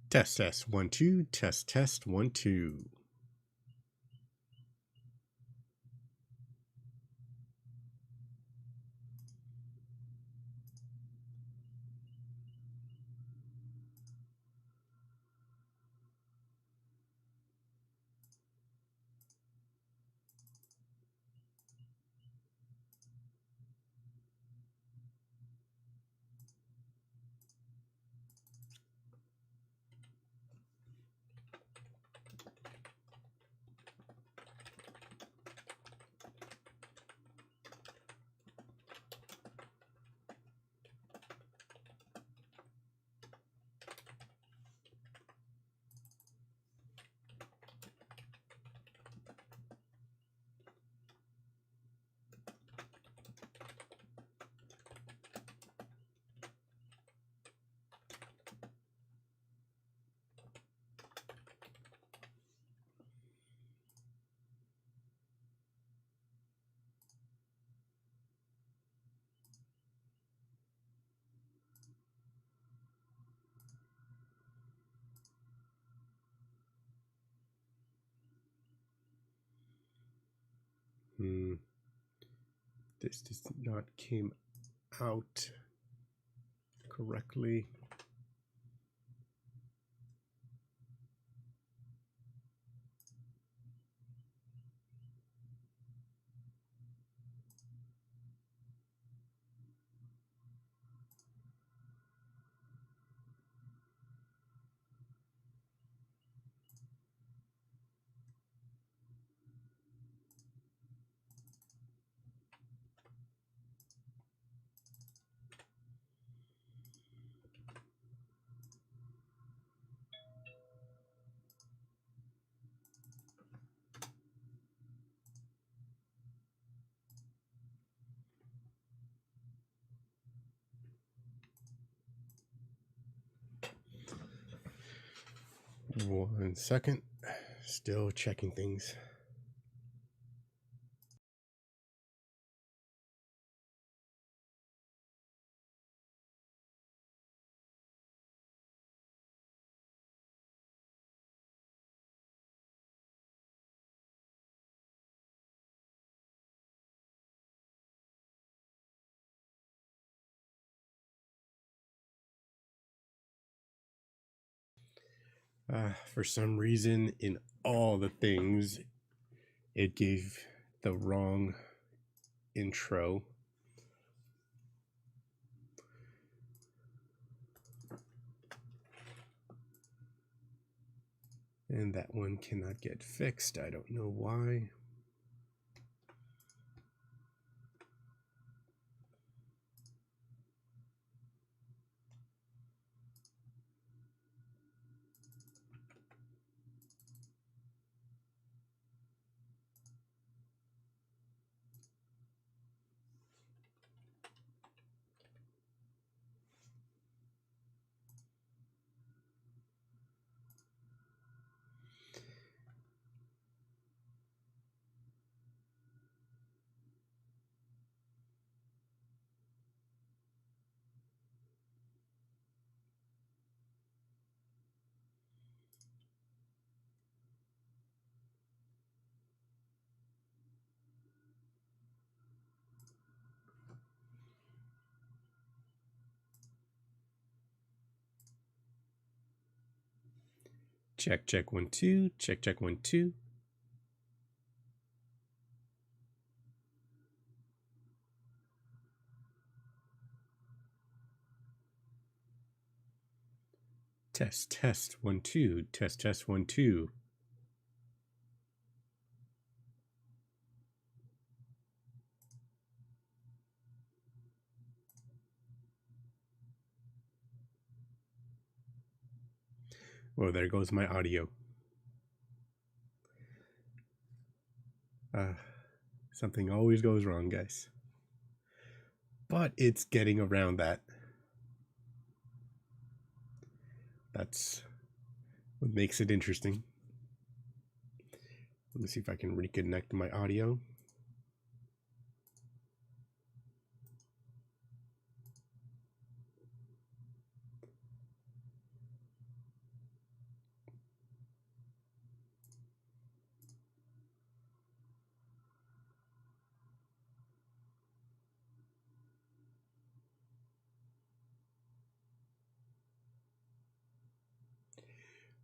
Test, test, 1, 2, test, test, 1, 2. This does not came out correctly. One second, still checking things. For some reason, in all the things, it gave the wrong intro. And that one cannot get fixed. I don't know why. Check, check, 1, 2. Check, check, 1, 2. Test, test, 1, 2. Test, test, 1, 2. Well, there goes my audio. Something always goes wrong, guys. But it's getting around that. That's what makes it interesting. Let me see if I can reconnect my audio.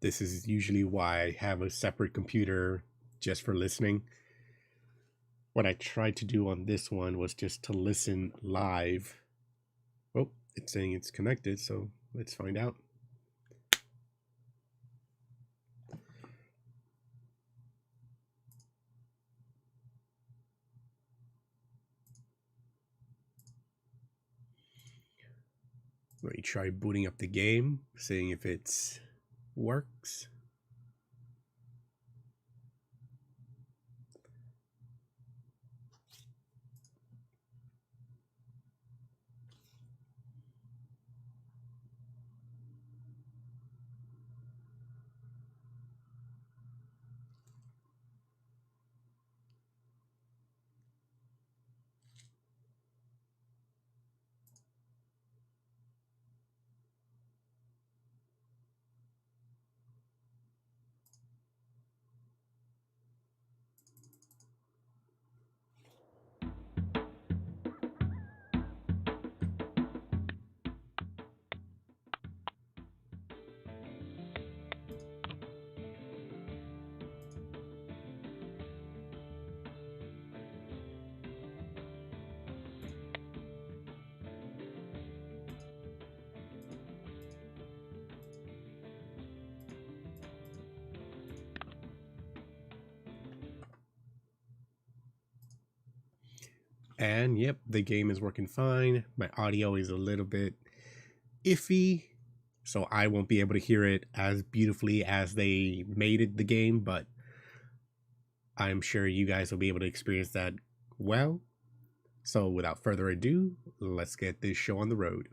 This is usually why I have a separate computer just for listening. What I tried to do on this one was just to listen live. Oh, it's saying it's connected, so let's find out. Let me try booting up the game, seeing if it works. And yep, the game is working fine. My audio is a little bit iffy, so I won't be able to hear it as beautifully as they made it the game, but I'm sure you guys will be able to experience that well. So without further ado, let's get this show on the road.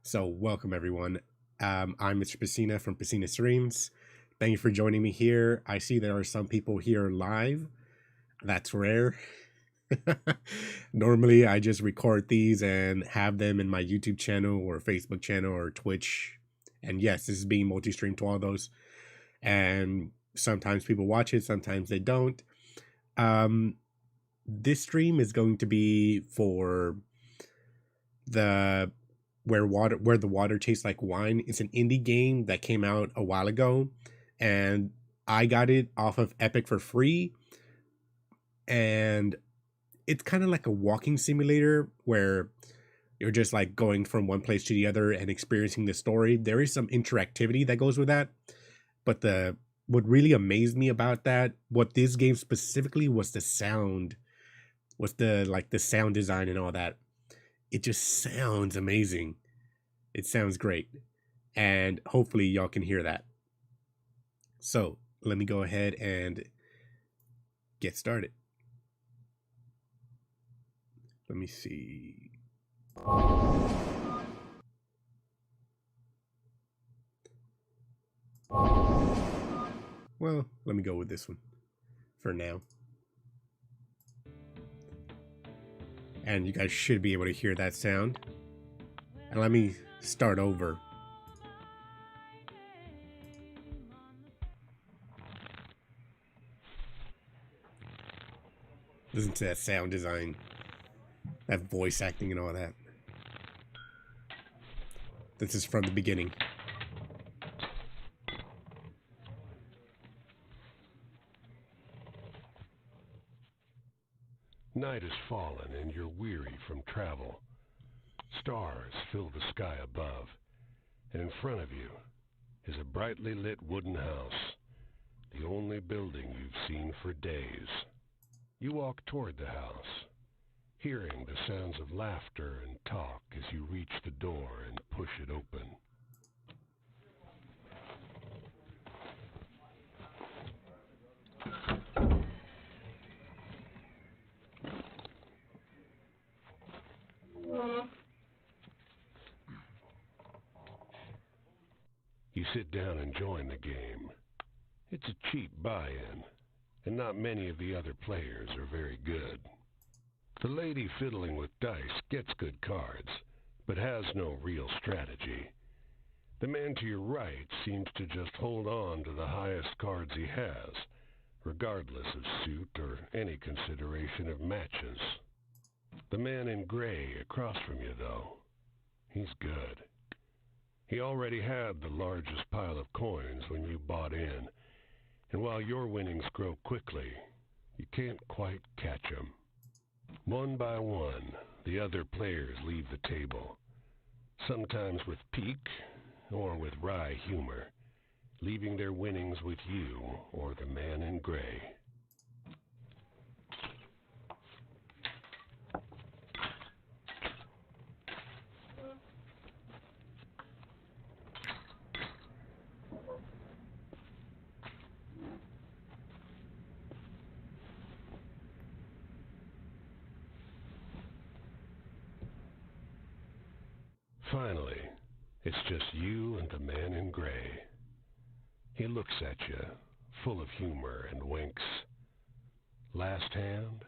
So welcome everyone. I'm Mr. Pacina from Pacina Streams. Thank you for joining me here. I see there are some people here live. That's rare. Normally I just record these and have them in my YouTube channel or Facebook channel or Twitch. And yes, this is being multi-streamed to all those. And sometimes people watch it, sometimes they don't. This stream is going to be for where the water tastes like wine. It's an indie game that came out a while ago, and I got it off of Epic for free. And it's kind of like a walking simulator where you're just like going from one place to the other and experiencing the story. There is some interactivity that goes with that, but what really amazed me about that, what this game specifically, was the sound, was the sound design and all that. It just sounds amazing. It sounds great, and hopefully y'all can hear that. So let me go ahead and get started. Let me see. Well, let me go with this one for now. And you guys should be able to hear that sound. And let me start over. Listen to that sound design, that voice acting and all that. This is from the beginning. Night has fallen and you're weary from travel. Stars fill the sky above, and in front of you is a brightly lit wooden house, the only building you've seen for days. You walk toward the house, hearing the sounds of laughter and talk as you reach the door and push it open. You sit down and join the game. It's a cheap buy-in, and not many of the other players are very good. The lady fiddling with dice gets good cards, but has no real strategy. The man to your right seems to just hold on to the highest cards he has, regardless of suit or any consideration of matches. The man in gray across from you, though, he's good. He already had the largest pile of coins when you bought in, and while your winnings grow quickly, you can't quite catch him. One by one, the other players leave the table, sometimes with pique or with wry humor, leaving their winnings with you or the man in gray. Finally, it's just you and the man in gray. He looks at you, full of humor, and winks. Last hand?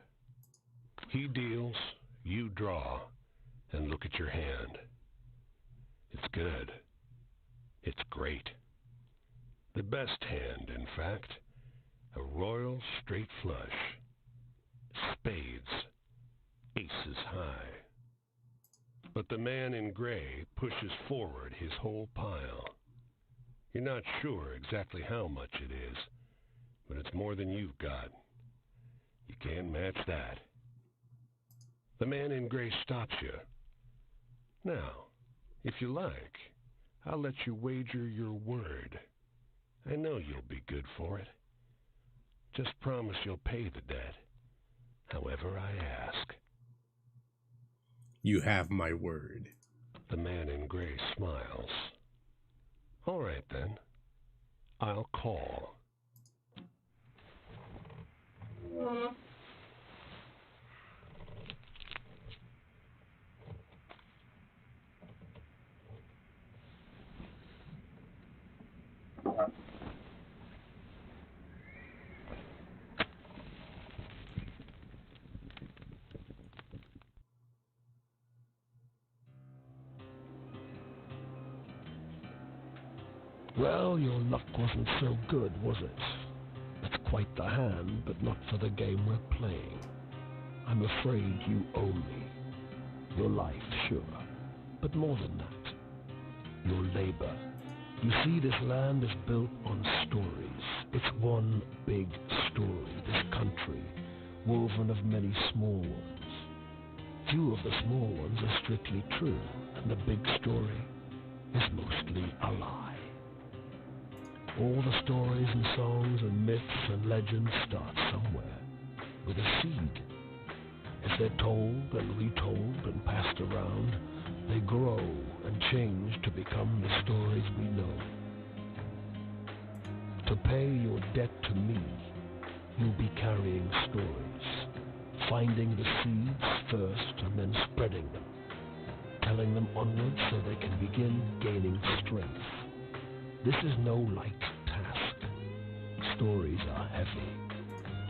He deals, you draw, and look at your hand. It's good. It's great. The best hand, in fact. A royal straight flush. Spades. Aces high. But the man in gray pushes forward his whole pile. You're not sure exactly how much it is, but it's more than you've got. You can't match that. The man in gray stops you. Now, if you like, I'll let you wager your word. I know you'll be good for it. Just promise you'll pay the debt, however I ask. You have my word. The man in gray smiles. All right, then. I'll call. Well, your luck wasn't so good, was it? It's quite the hand, but not for the game we're playing. I'm afraid you owe me. Your life, sure, but more than that. Your labor. You see, this land is built on stories. It's one big story, this country, woven of many small ones. Few of the small ones are strictly true, and the big story is mostly a lie. All the stories and songs and myths and legends start somewhere, with a seed. If they're told and retold and passed around, they grow and change to become the stories we know. To pay your debt to me, you'll be carrying stories, finding the seeds first and then spreading them, telling them onwards so they can begin gaining strength. This is no light task. Stories are heavy.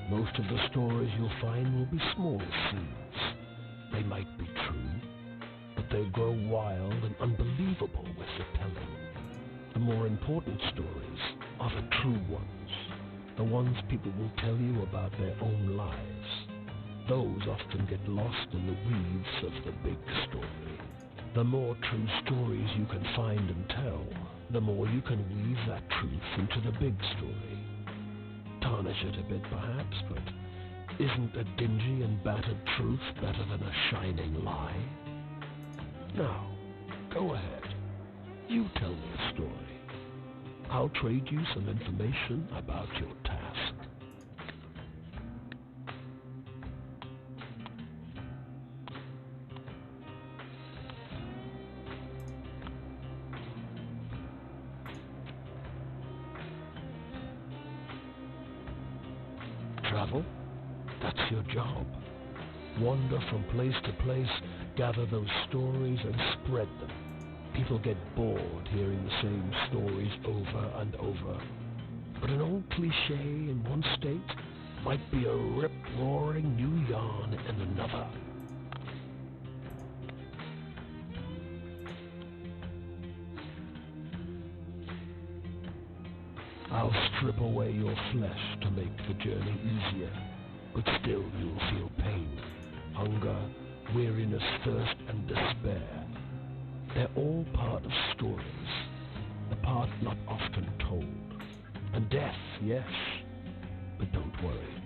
Most of the stories you'll find will be small seeds. They might be true, but they grow wild and unbelievable with the telling. The more important stories are the true ones, the ones people will tell you about their own lives. Those often get lost in the weeds of the big story. The more true stories you can find and tell, the more you can weave that truth into the big story. Tarnish it a bit perhaps, but isn't a dingy and battered truth better than a shining lie? Now, go ahead. You tell me a story. I'll trade you some information about your task. Travel? That's your job. Wander from place to place, gather those stories and spread them. People get bored hearing the same stories over and over. But an old cliché in one state might be a rip-roaring new yarn in another. I'll strip away your flesh to make the journey easier, but still you'll feel pain, hunger, weariness, thirst, and despair. They're all part of stories, the part not often told. And death, yes, but don't worry.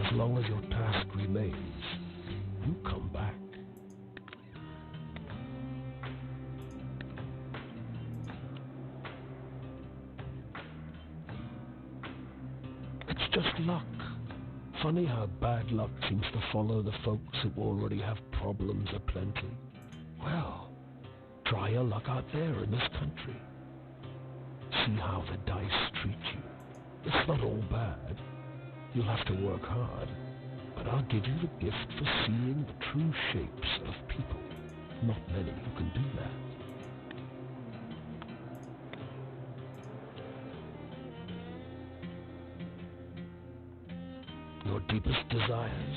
As long as your task remains, you come back. It's just luck. Funny how bad luck seems to follow the folks who already have problems aplenty. Well, try your luck out there in this country. See how the dice treat you. It's not all bad. You'll have to work hard, but I'll give you the gift for seeing the true shapes of people. Not many who can do that. Your deepest desires,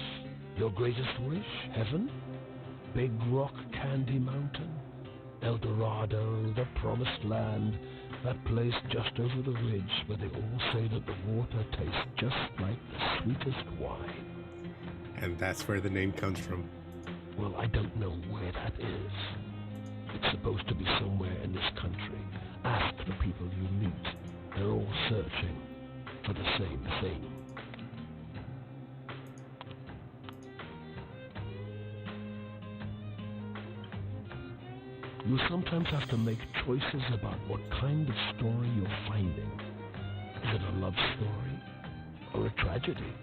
your greatest wish, heaven, Big Rock Candy Mountain, El Dorado, the Promised Land, that place just over the ridge where they all say that the water tastes just like the sweetest wine. And that's where the name comes from. Well, I don't know where that is. It's supposed to be somewhere in this country. Ask the people you meet. They're all searching for the same thing. You sometimes have to make choices about what kind of story you're finding. Is it a love story or a tragedy?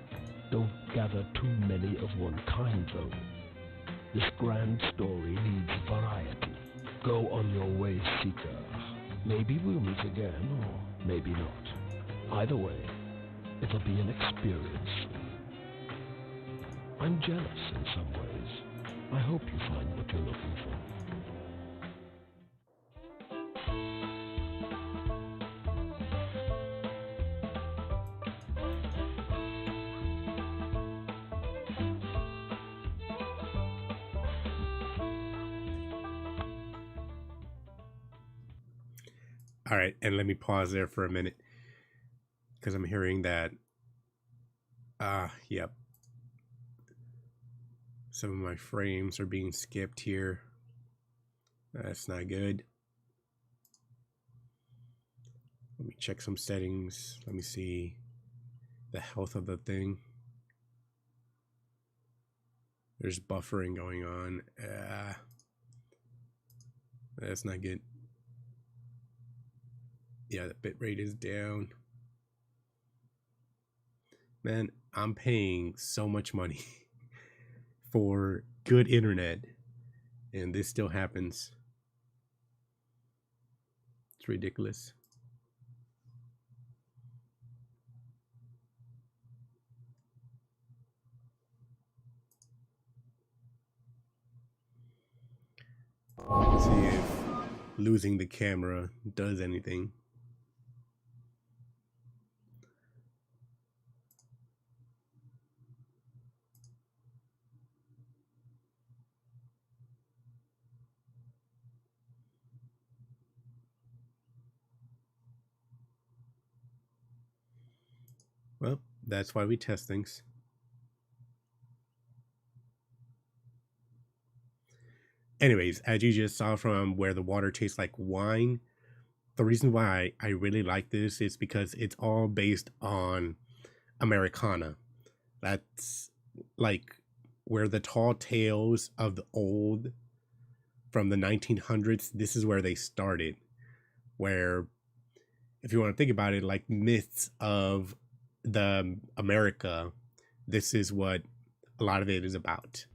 Don't gather too many of one kind, though. This grand story needs variety. Go on your way, seeker. Maybe we'll meet again, or maybe not. Either way, it'll be an experience. I'm jealous in some ways. I hope you find what you're looking for. All right, and let me pause there for a minute because I'm hearing that. Yep. Some of my frames are being skipped here. That's not good. Let me check some settings. Let me see the health of the thing. There's buffering going on. That's not good. Yeah, the bitrate is down. Man, I'm paying so much money for good internet, and this still happens. It's ridiculous. Let's see if losing the camera does anything. Well, that's why we test things. Anyways, as you just saw from Where the Water Tastes Like Wine, the reason why I really like this is because it's all based on Americana. That's like where the tall tales of the old from the 1900s, this is where they started. Where, if you want to think about it, like myths of the America, this is what a lot of it is about.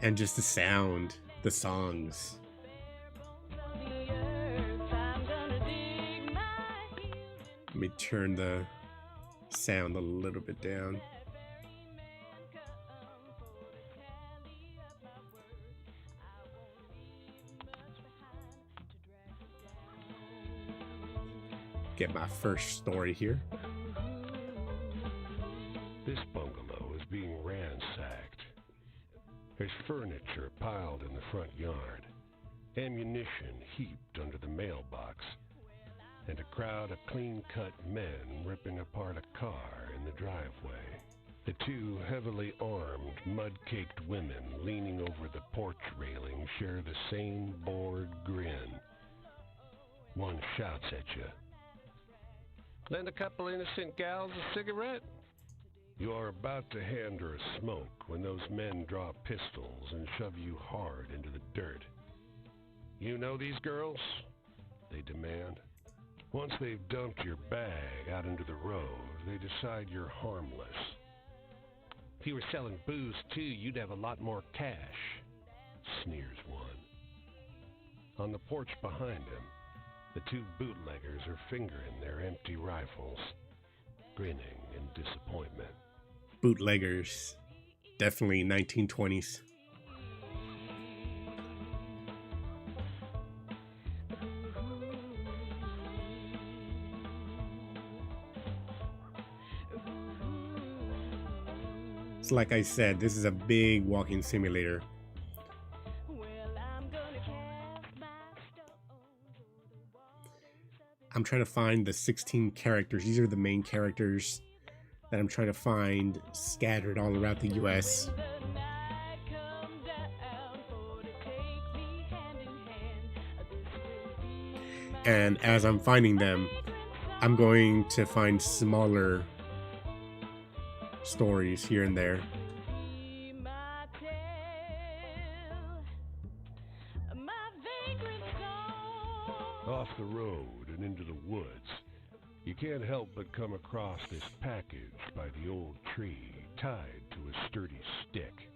And just the sound, the songs. Let me turn the sound a little bit down. Get my first story here. This bungalow is being ransacked. There's furniture piled in the front yard, ammunition heaped under the mailbox, and a crowd of clean-cut men ripping apart a car in the driveway. The two heavily armed, mud-caked women leaning over the porch railing share the same bored grin. One shouts at you. "Lend a couple innocent gals a cigarette?" You are about to hand her a smoke when those men draw pistols and shove you hard into the dirt. "You know these girls?" they demand. Once they've dumped your bag out into the road, they decide you're harmless. "If you were selling booze too, you'd have a lot more cash," sneers one. On the porch behind him, the two bootleggers are fingering their empty rifles, grinning in disappointment. Bootleggers. Definitely 1920s. So like I said, this is a big walking simulator. I'm trying to find the 16 characters. These are the main characters that I'm trying to find scattered all around the US. And as I'm finding them, I'm going to find smaller stories here and there. Off the road and into the woods, you can't help but come across this package by the old tree tied to a sturdy stick.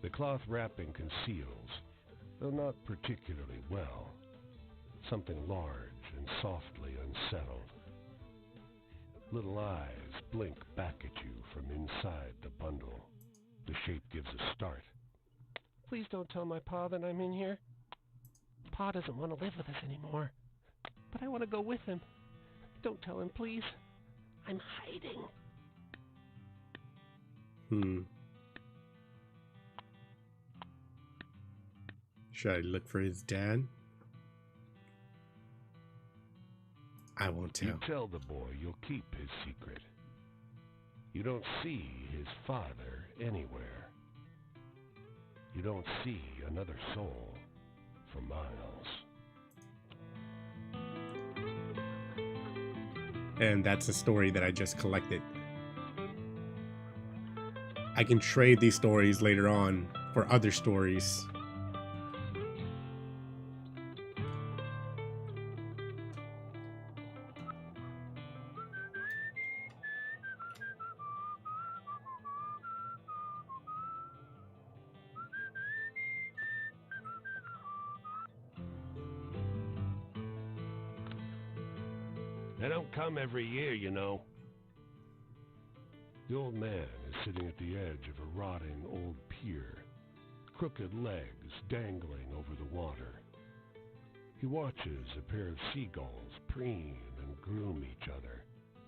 The cloth wrapping conceals, though not particularly well, something large and softly unsettled. Little eyes blink back at you from inside the bundle. The shape gives a start. "Please don't tell my pa that I'm in here. Pa doesn't want to live with us anymore, but I want to go with him. Don't tell him, please. I'm hiding." Should I look for his dad? I won't tell. You tell the boy you'll keep his secret. You don't see his father anywhere. You don't see another soul for miles. And that's a story that I just collected. I can trade these stories later on for other stories. They don't come every year, you know. The old man is sitting at the edge of a rotting old pier, crooked legs dangling over the water. He watches a pair of seagulls preen and groom each other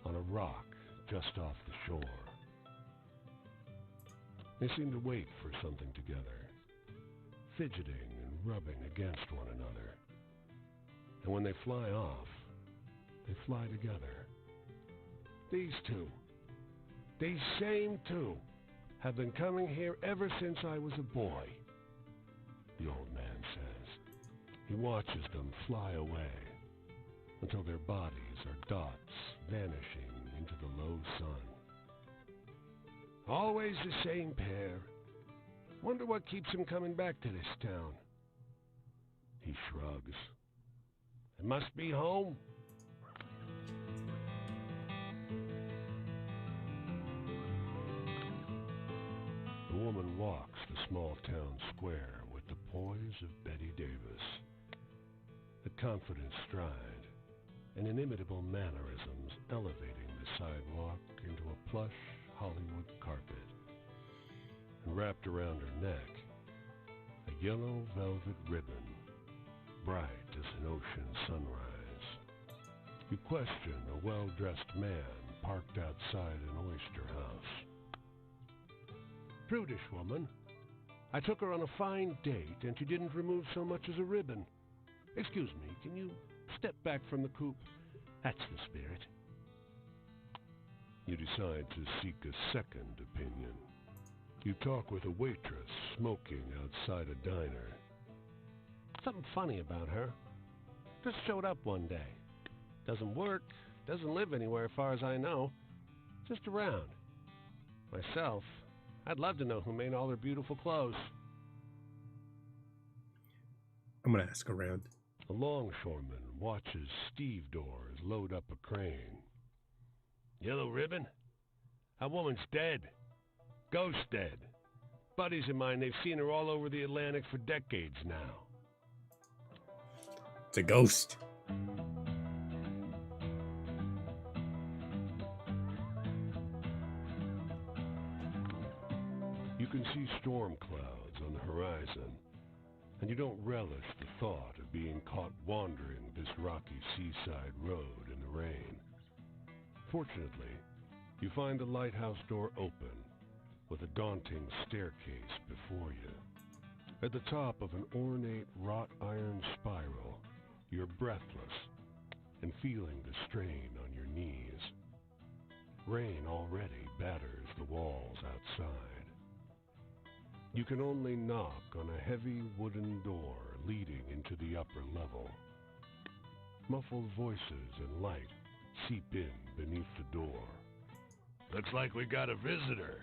on a rock just off the shore. They seem to wait for something together, fidgeting and rubbing against one another. And when they fly off, they fly together. These two, these same two, have been coming here ever since I was a boy, the old man says. He watches them fly away until their bodies are dots vanishing into the low sun. Always the same pair. Wonder what keeps them coming back to this town. He shrugs. It must be home. The woman walks the small town square with the poise of Betty Davis, the confident stride and inimitable mannerisms elevating the sidewalk into a plush Hollywood carpet. And wrapped around her neck, a yellow velvet ribbon, bright as an ocean sunrise. You question a well-dressed man parked outside an oyster house. Prudish woman. I took her on a fine date, and she didn't remove so much as a ribbon. Excuse me, can you Step back from the coupe. That's the spirit. You decide to seek a second opinion. You talk with a waitress smoking outside a diner. Something funny about her. Just showed up one day. Doesn't work, doesn't live anywhere as far as I know. Just around. Myself, I'd love to know who made all her beautiful clothes. I'm gonna ask around. A longshoreman watches stevedores load up a crane. Yellow ribbon? That woman's dead. Ghost dead. Buddies of mine, they've seen her all over the Atlantic for decades now. It's a ghost. You can see storm clouds on the horizon, and you don't relish the thought of being caught wandering this rocky seaside road in the rain. Fortunately, you find the lighthouse door open, with a daunting staircase before you. At the top of an ornate wrought iron spiral, you're breathless and feeling the strain on your knees. Rain already batters the walls outside. You can only knock on a heavy wooden door leading into the upper level. Muffled voices and light seep in beneath the door. Looks like we got a visitor.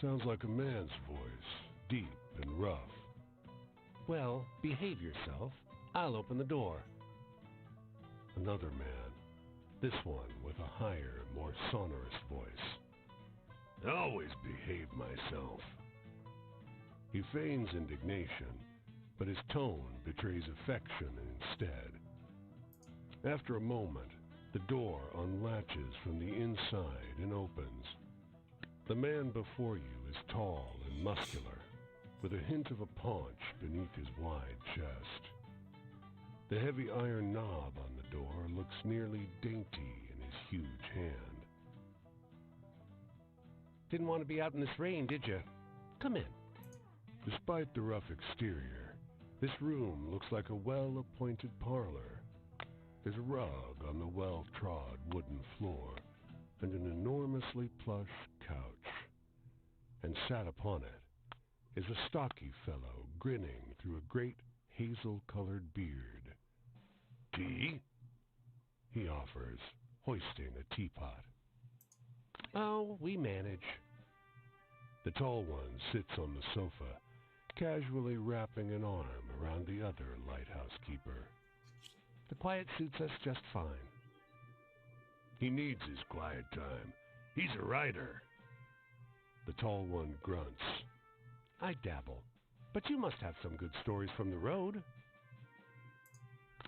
Sounds like a man's voice, deep and rough. Well, behave yourself. I'll open the door. Another man, this one with a higher, more sonorous voice. I always behave myself. He feigns indignation, but his tone betrays affection instead. After a moment, the door unlatches from the inside and opens. The man before you is tall and muscular, with a hint of a paunch beneath his wide chest. The heavy iron knob on the door looks nearly dainty in his huge hand. Didn't want to be out in this rain, did you? Come in. Despite the rough exterior, this room looks like a well-appointed parlor. There's a rug on the well-trod wooden floor and an enormously plush couch. And sat upon it is a stocky fellow grinning through a great hazel-colored beard. Tea? He offers, hoisting a teapot. Oh, we manage. The tall one sits on the sofa, casually wrapping an arm around the other lighthouse keeper. The quiet suits us just fine. He needs his quiet time. He's a writer. The tall one grunts. I dabble. But you must have some good stories from the road.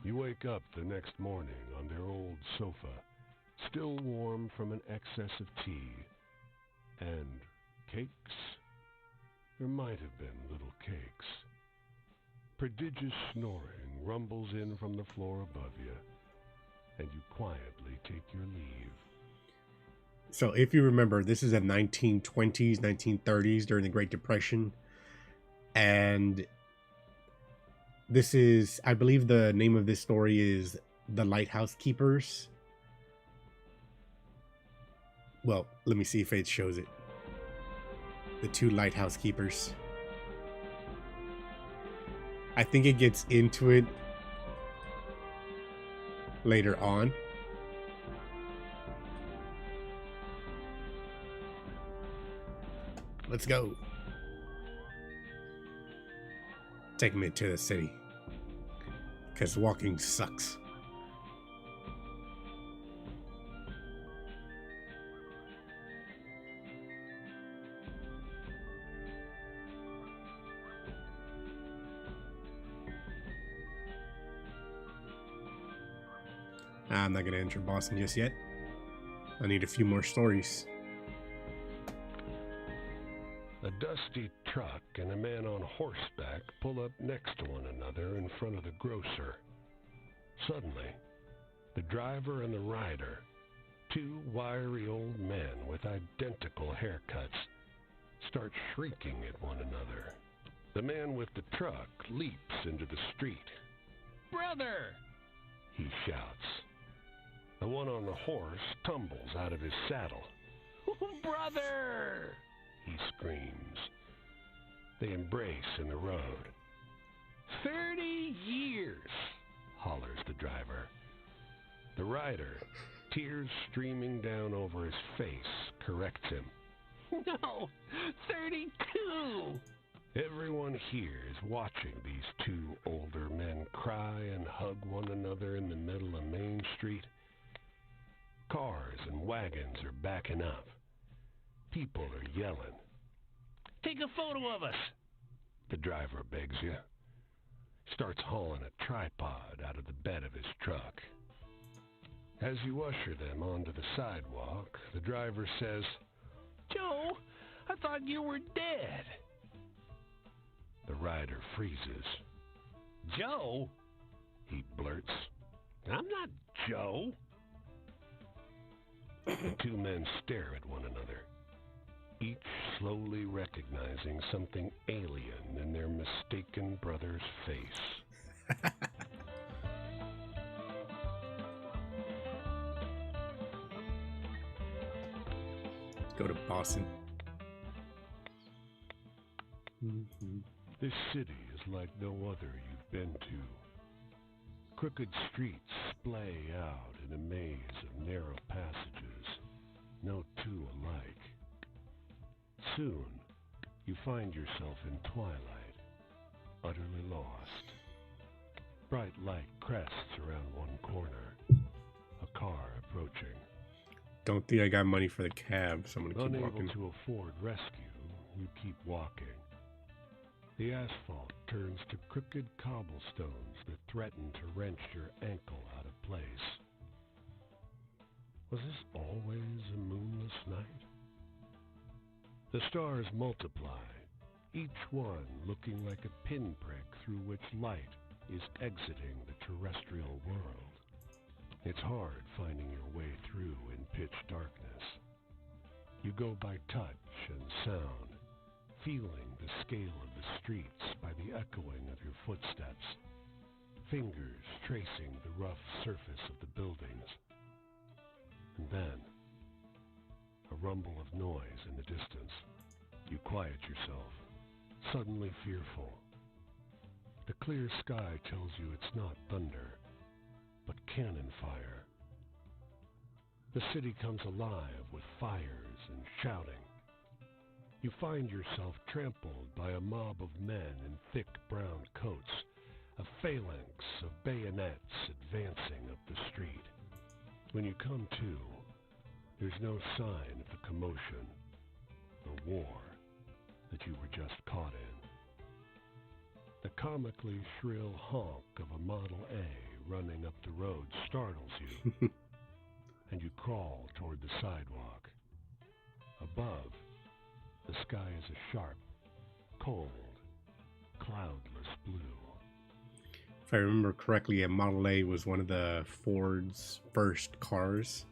You wake up the next morning on their old sofa, still warm from an excess of tea. And cakes? There might have been little cakes. Prodigious snoring rumbles in from the floor above you, and you quietly take your leave. So if you remember, this is the 1920s, 1930s during the Great Depression. And this is, I believe the name of this story is The Lighthouse Keepers. Well, let me see if it shows it. The Two Lighthouse Keepers. I think it gets into it later on. Let's go. Take me to the city. Because walking sucks. I'm not going to enter Boston just yet. I need a few more stories. A dusty truck and a man on horseback pull up next to one another in front of the grocer. Suddenly, the driver and the rider, two wiry old men with identical haircuts, start shrieking at one another. The man with the truck leaps into the street. Brother! he shouts. The one on the horse tumbles out of his saddle. Brother! He screams. They embrace in the road. 30 years! Hollers the driver. The rider, tears streaming down over his face, corrects him. No, 32! Everyone here is watching these two older men cry and hug one another in the middle of Main Street. Cars and wagons are backing up. People are yelling. Take a photo of us! The driver begs you. Starts hauling a tripod out of the bed of his truck. As you usher them onto the sidewalk, the driver says, Joe, I thought you were dead. The rider freezes. Joe? He blurts. I'm not Joe. The two men stare at one another, each slowly recognizing something alien in their mistaken brother's face. Go to Boston. This city is like no other you've been to. Crooked streets splay out in a maze of narrow passages, no two alike. Soon, you find yourself in twilight, utterly lost. Bright light crests around one corner, a car approaching. Don't think I got money for the cab, so I'm gonna keep Unable walking. to afford rescue, you keep walking. The asphalt turns to crooked cobblestones that threaten to wrench your ankle out of place. Was this always a moonless night? The stars multiply, each one looking like a pinprick through which light is exiting the terrestrial world. It's hard finding your way through in pitch darkness. You go by touch and sound, feeling the scale of the streets by the echoing of your footsteps, fingers tracing the rough surface of the buildings. And then, a rumble of noise in the distance. You quiet yourself, suddenly fearful. The clear sky tells you it's not thunder, but cannon fire. The city comes alive with fires and shouting. You find yourself trampled by a mob of men in thick brown coats, a phalanx of bayonets advancing up the street. When you come to, there's no sign of the commotion, the war that you were just caught in. The comically shrill honk of a Model A running up the road startles you, and you crawl toward the sidewalk. Above, the sky is a sharp, cold, cloudless blue. If I remember correctly, a Model A was one of the Ford's first cars.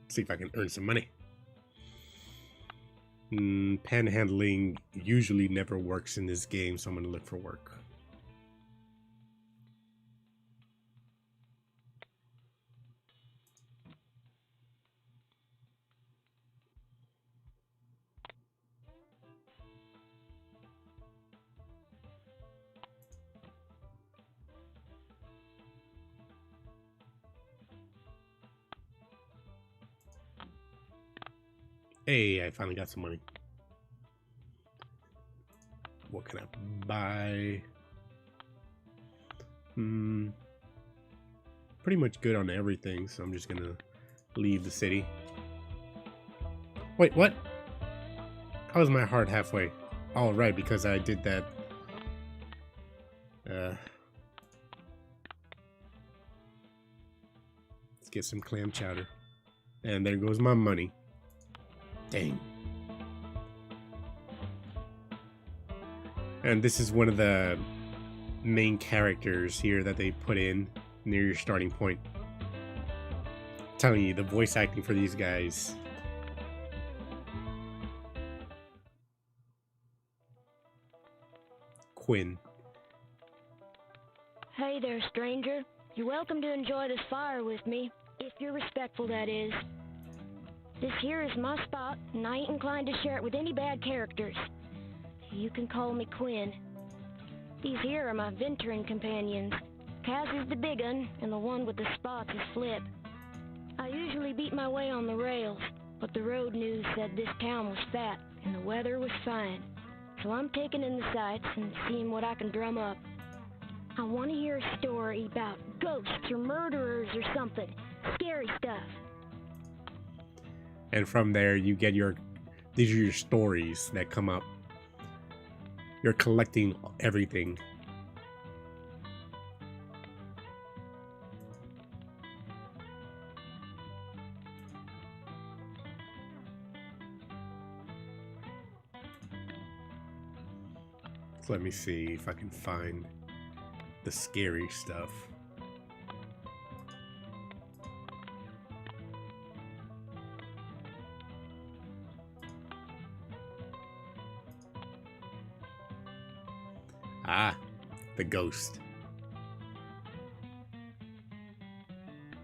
See if I can earn some money. Panhandling usually never works in this game, so I'm going to look for work. Hey, I finally got some money. What can I buy? Pretty much good on everything, so I'm just gonna leave the city. Wait, what? How was my heart halfway? All right, because I did that. Let's get some clam chowder. And there goes my money. Dang. And this is one of the main characters here that they put in near your starting point. I'm telling you, the voice acting for these guys. Quinn. Hey there, stranger. You're welcome to enjoy this fire with me, if you're respectful, that is. This here is my spot, and I ain't inclined to share it with any bad characters. You can call me Quinn. These here are my venturing companions. Kaz is the big un, and the one with the spots is Flip. I usually beat my way on the rails, but the road news said this town was fat, and the weather was fine. So I'm taking in the sights and seeing what I can drum up. I want to hear a story about ghosts or murderers or something. Scary stuff. And from there, you get these are your stories that come up. You're collecting everything. So let me see if I can find the scary stuff. Ah, the ghost.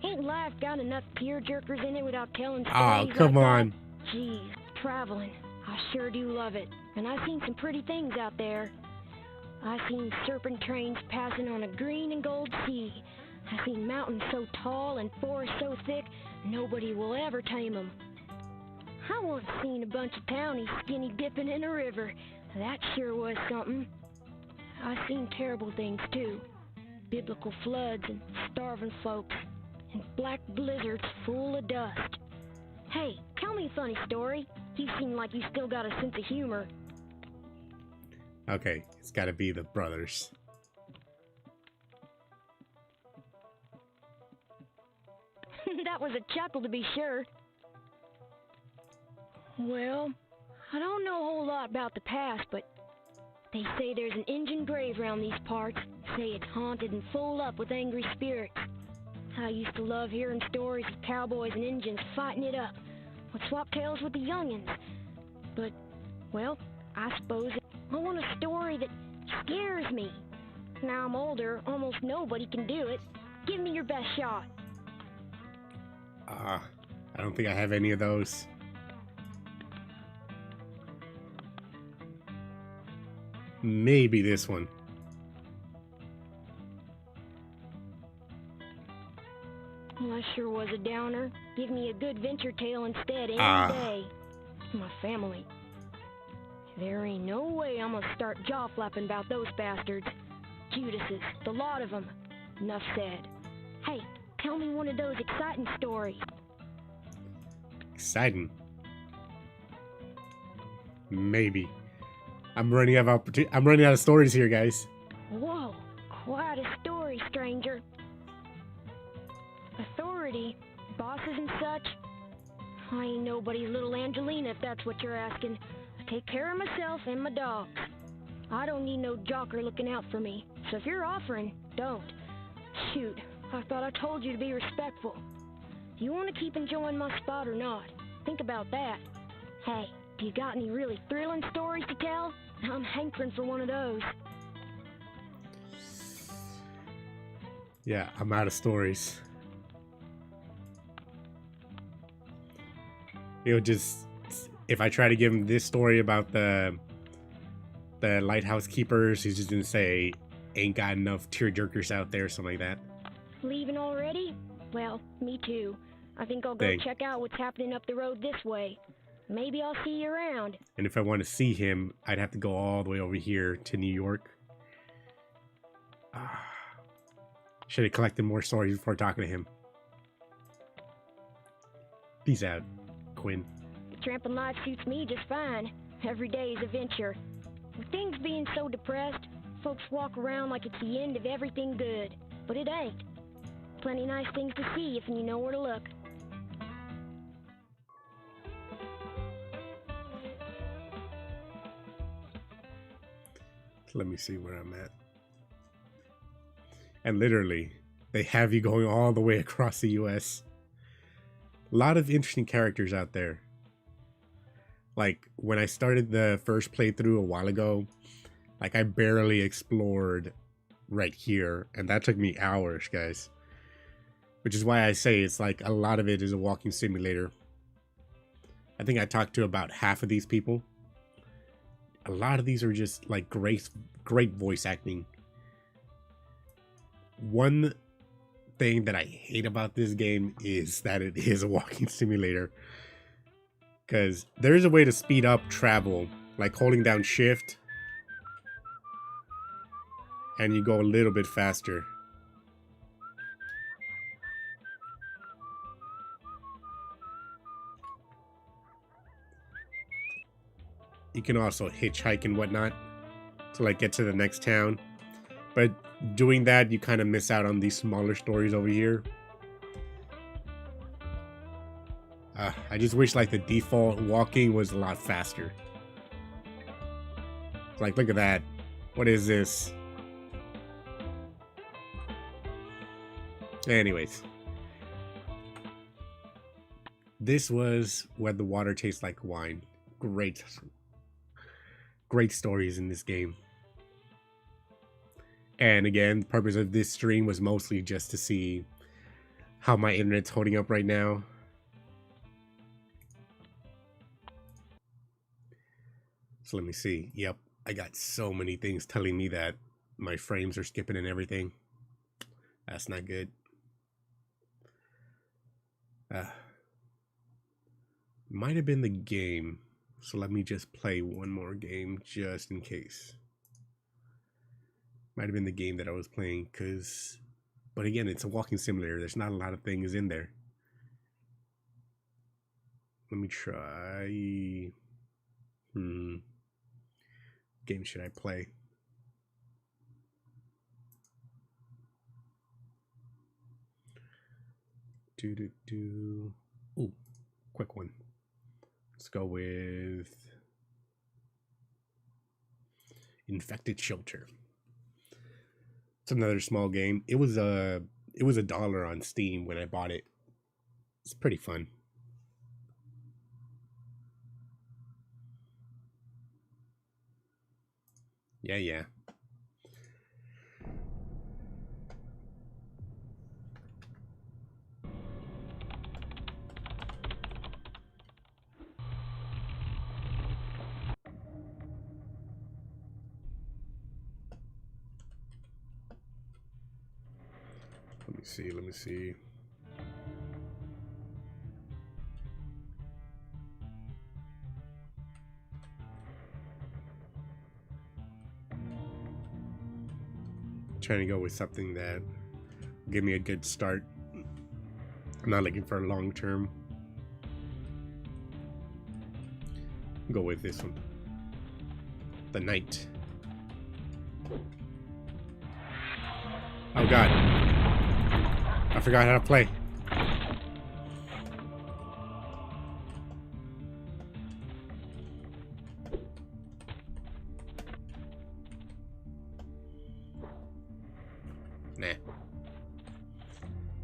Ain't life got enough tear-jerkers in it without telling stories Oh, come like on. that? Geez, traveling. I sure do love it. And I've seen some pretty things out there. I've seen serpent trains passing on a green and gold sea. I've seen mountains so tall and forests so thick, nobody will ever tame them. I once seen a bunch of townies skinny dipping in a river. That sure was something. I've seen terrible things, too. Biblical floods and starving folks, and black blizzards full of dust. Hey, tell me a funny story. You seem like you still got a sense of humor. Okay, it's gotta be the brothers. That was a chuckle, to be sure. Well, I don't know a whole lot about the past, but they say there's an Injun grave around these parts. Say it's haunted and full up with angry spirits. I used to love hearing stories of cowboys and Injuns fighting it up. Would swap tales with the youngins. But, well, I suppose I want a story that scares me. Now I'm older, almost nobody can do it. Give me your best shot. I don't think I have any of those. Maybe this one. Well, that sure was a downer. Give me a good venture tale instead any day. My family. There ain't no way I'm gonna start jaw-flapping about those bastards. Judases, the lot of them. Enough said. Hey, tell me one of those exciting stories. Exciting. Maybe. I'm running out of stories here, guys. Whoa, quite a story, stranger. Authority, bosses and such. I ain't nobody's little Angelina, if that's what you're asking. I take care of myself and my dogs. I don't need no jocker looking out for me, so if you're offering, don't. Shoot, I thought I told you to be respectful. Do you want to keep enjoying my spot or not? Think about that. Hey, do you got any really thrilling stories to tell? I'm hankering for one of those. Yeah, I'm out of stories. It'll just, if I try to give him this story about the lighthouse keepers, he's just gonna say, ain't got enough tearjerkers out there, something like that. Leaving already? Well, me too. I think I'll go check out what's happening up the road this way. Maybe I'll see you around. And if I want to see him, I'd have to go all the way over here to New York. Should have collected more stories before talking to him. Peace out, Quinn. Tramping life suits me just fine. Every day is a venture. With things being so depressed, folks walk around like it's the end of everything good. But it ain't. Plenty nice things to see if you know where to look. Let me see where I'm at. And literally, they have you going all the way across the US. A lot of interesting characters out there. Like, when I started the first playthrough a while ago, like, I barely explored right here, and that took me hours, guys. Which is why I say it's like a lot of it is a walking simulator. I think I talked to about half of these people. A lot of these are just like great voice acting. One thing that I hate about this game is that it is a walking simulator. Because there is a way to speed up travel, like holding down shift, and you go a little bit faster. You can also hitchhike and whatnot to like get to the next town. But doing that, you kind of miss out on these smaller stories over here. I just wish like the default walking was a lot faster. Like, look at that. What is this? Anyways. This was Where the Water Tastes Like Wine. Great stories in this game. And again, the purpose of this stream was mostly just to see how my internet's holding up right now. So let me see. Yep, I got so many things telling me that my frames are skipping and everything. That's not good. Might have been the game. So let me just play one more game just in case. Might have been the game that I was playing, but again, it's a walking simulator. There's not a lot of things in there. Let me try. Game should I play? Ooh, quick one. Let's go with Infected Shelter. It's another small game. It was $1 on Steam when I bought it. It's pretty fun. Yeah. Let me see. Trying to go with something that will give me a good start. I'm not looking for a long term. Go with this one. The Night. Oh god. I forgot how to play. Nah.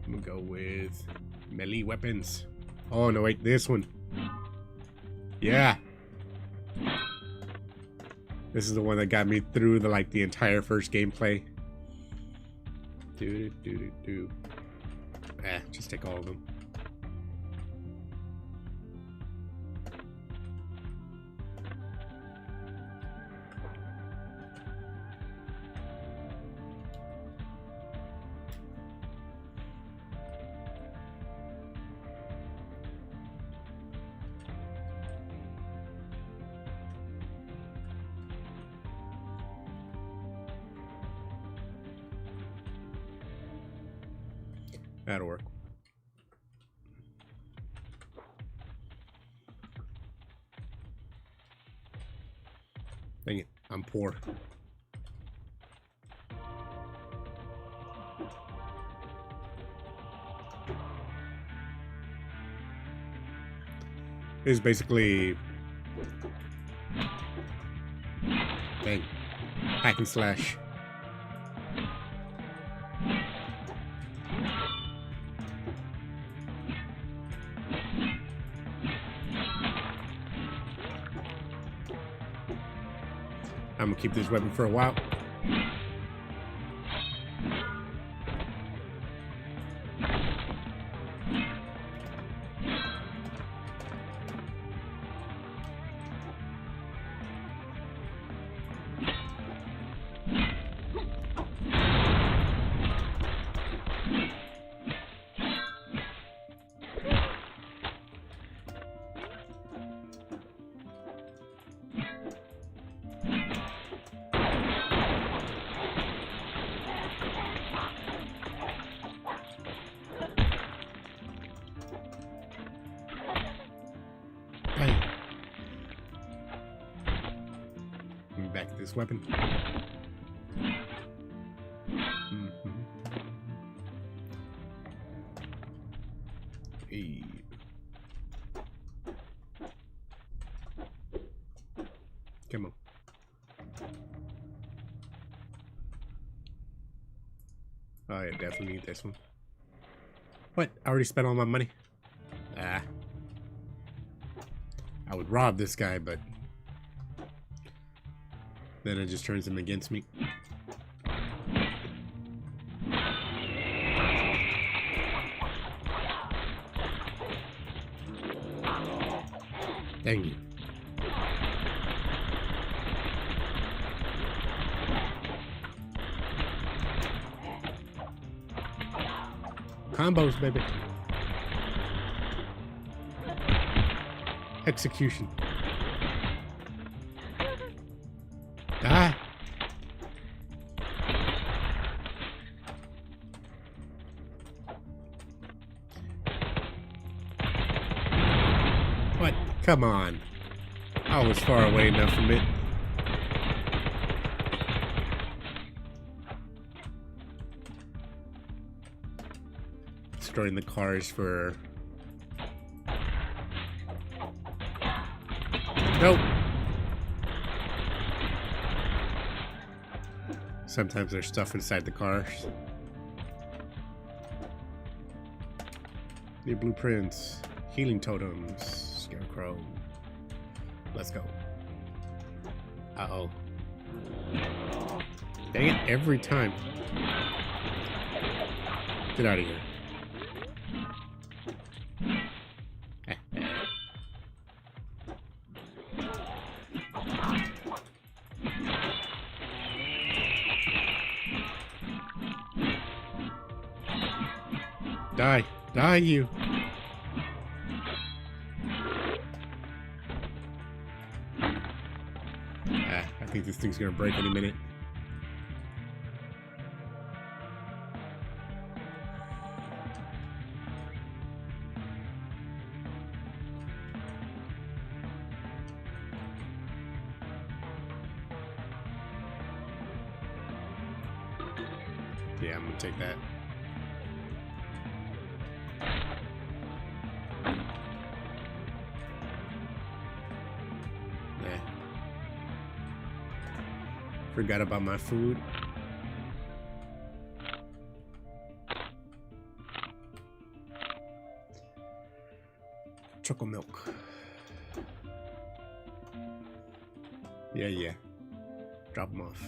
I'm gonna go with melee weapons. Oh no, wait, this one. Yeah. This is the one that got me through the entire first gameplay. Just take all of them. That'll work. Dang it, I'm poor. This is basically hack and slash. I'm gonna keep this weapon for a while. this weapon. Hey. Come on. Oh, yeah, definitely need this one. What? I already spent all my money? Ah. I would rob this guy, but then it just turns him against me. Dang you. Combos, baby. Execution. Die. What? Come on. I was far away enough from it. Destroying the cars for... Nope. Sometimes there's stuff inside the cars. New blueprints. Healing totems. Scarecrow. Let's go. Uh-oh. Dang it, every time. Get out of here. Die. Die, you. I think this thing's gonna break any minute. Yeah, I'm gonna take that. Forgot about my food. Chocolate milk. Yeah. Drop them off.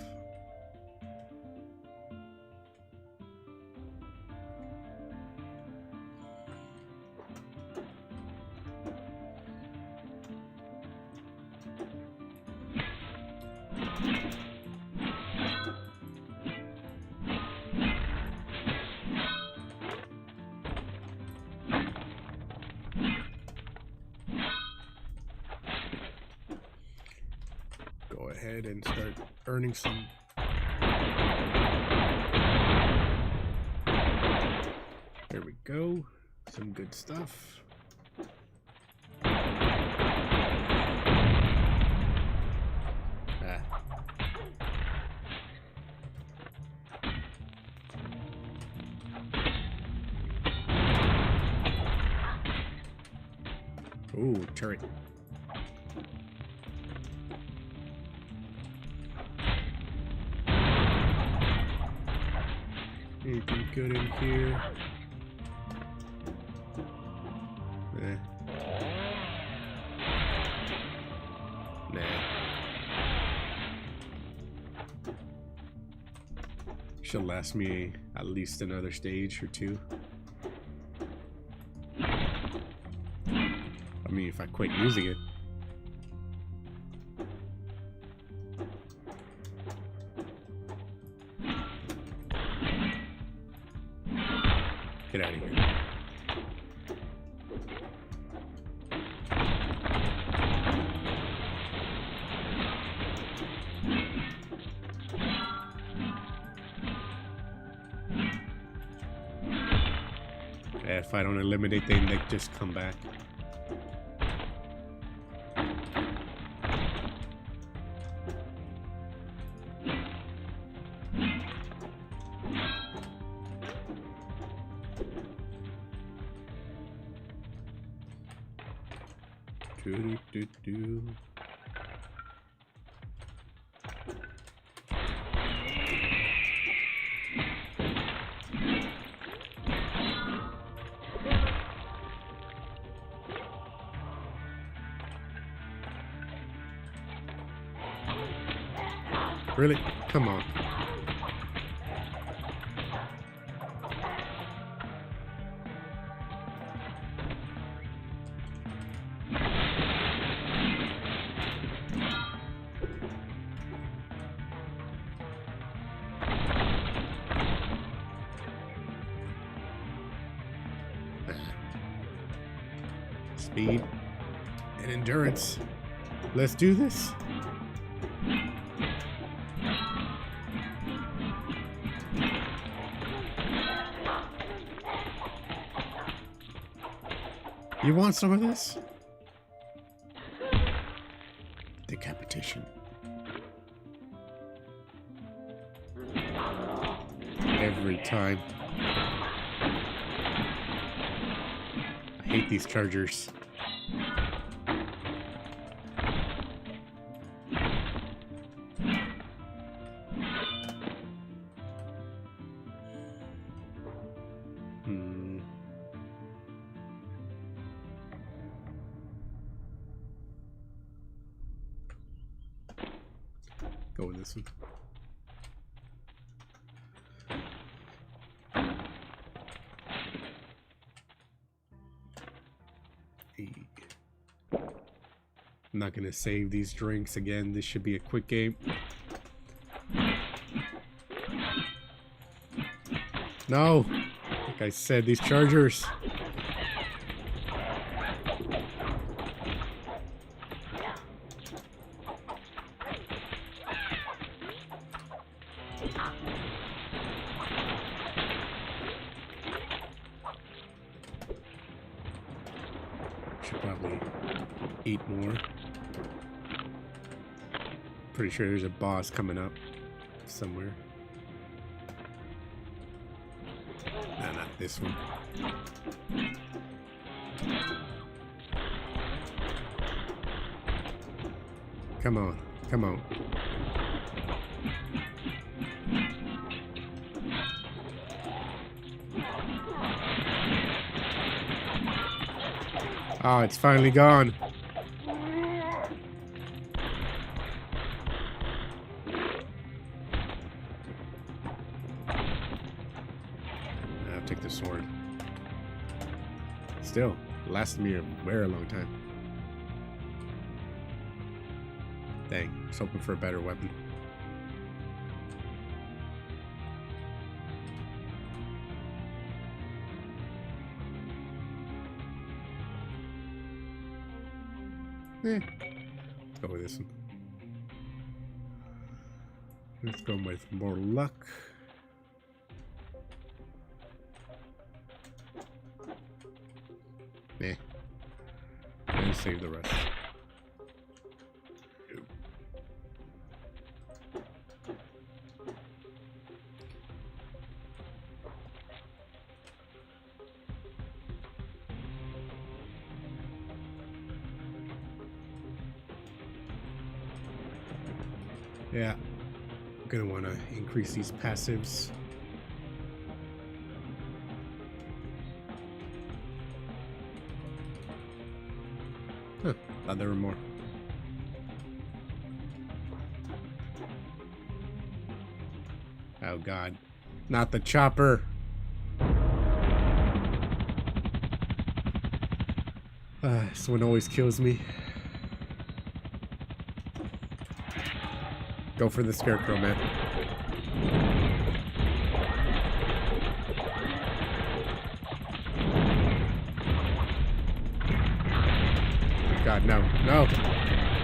Ahead and start earning some. There we go. Some good stuff. Ooh, turret. Anything good in here? Nah. Should last me at least another stage or two. I mean, if I quit using it. Get out of here. If I don't eliminate them, they just come back. Do-do-do-do. Really? Come on. Speed and endurance. Let's do this. You want some of this? Decapitation. Every time. I hate these chargers. Go with this one. I'm not gonna save these drinks again. This should be a quick game. No! Like I said, these chargers. Should probably eat more. Pretty sure there's a boss coming up somewhere. Nah, not this one. Come on, come on. Oh, it's finally gone. I'll take the sword. Still, it lasted me a very long time. Dang, I was hoping for a better weapon. Let's go with this one. Let's go with more luck. Nah. And save the rest. Yeah, I'm gonna want to increase these passives. Huh, thought there were more. Oh God, not the chopper. This one always kills me. Go for the scarecrow, man. God, no. No!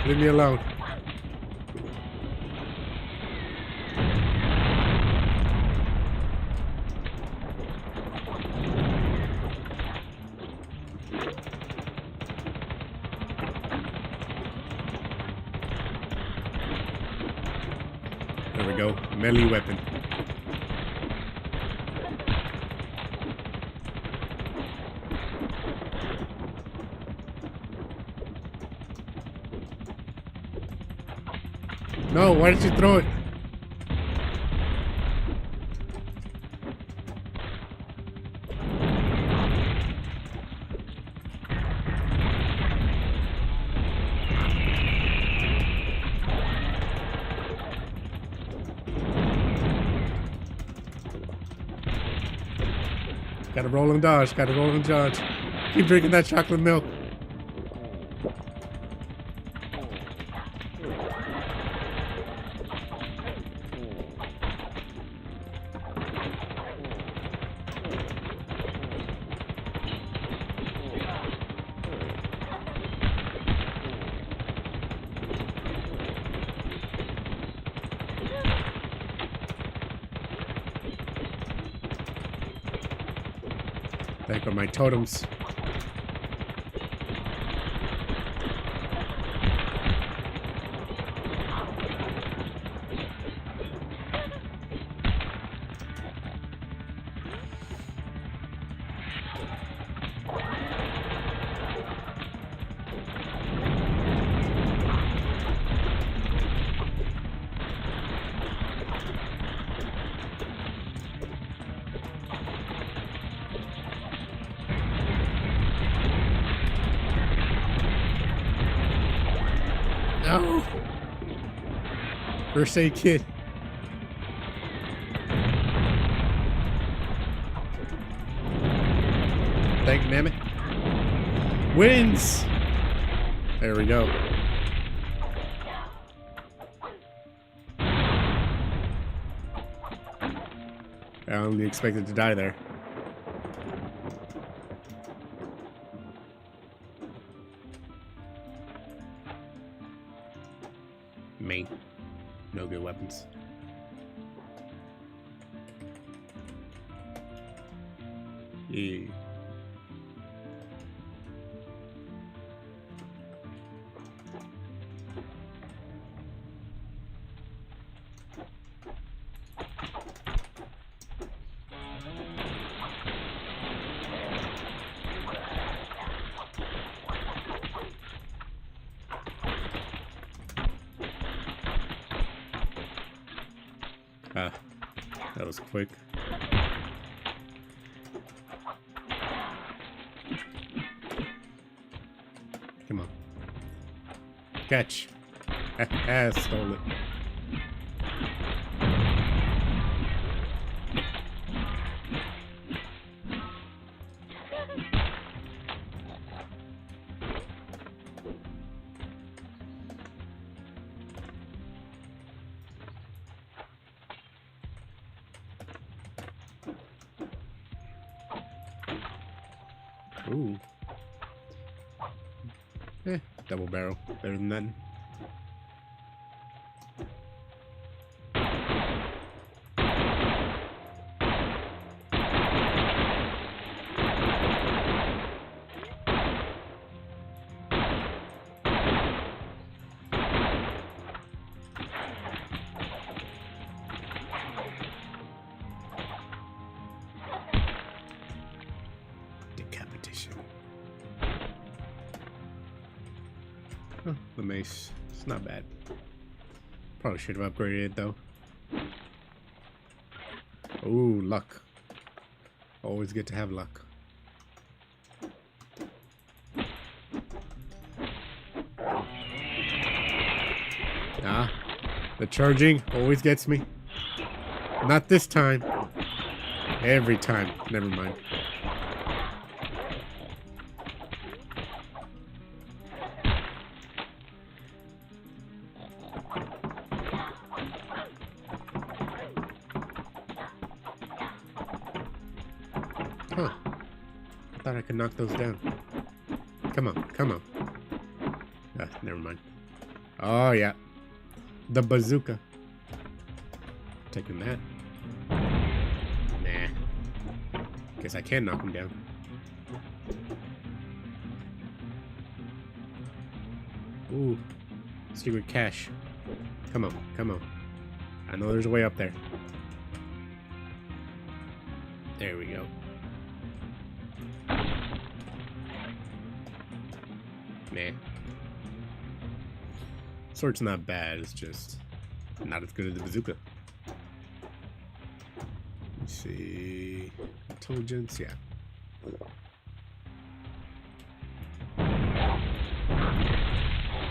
Leave me alone. There we go. Melee weapon. No, why did you throw it? Gotta roll and dodge, gotta roll and dodge. Keep drinking that chocolate milk. There go my totems. No! First aid kit. Damn it. Wins! There we go. I only expected to die there. Main. No good weapons. Yeah. That was quick. Come on. Catch. Stole it. Ooh. Double barrel. Better than nothing. Oh, the mace. It's not bad. Probably should have upgraded it though. Ooh, luck. Always good to have luck. Ah, the charging always gets me. Not this time. Every time. Never mind. Huh. I thought I could knock those down. Come on, come on. Ah, never mind. Oh, yeah. The bazooka. Taking that. Nah. Guess I can knock him down. Ooh. Secret cache. Come on, come on. I know there's a way up there. There we go. Man. Sword's not bad, it's just Not as good as the bazooka. Let's see. Intelligence, yeah.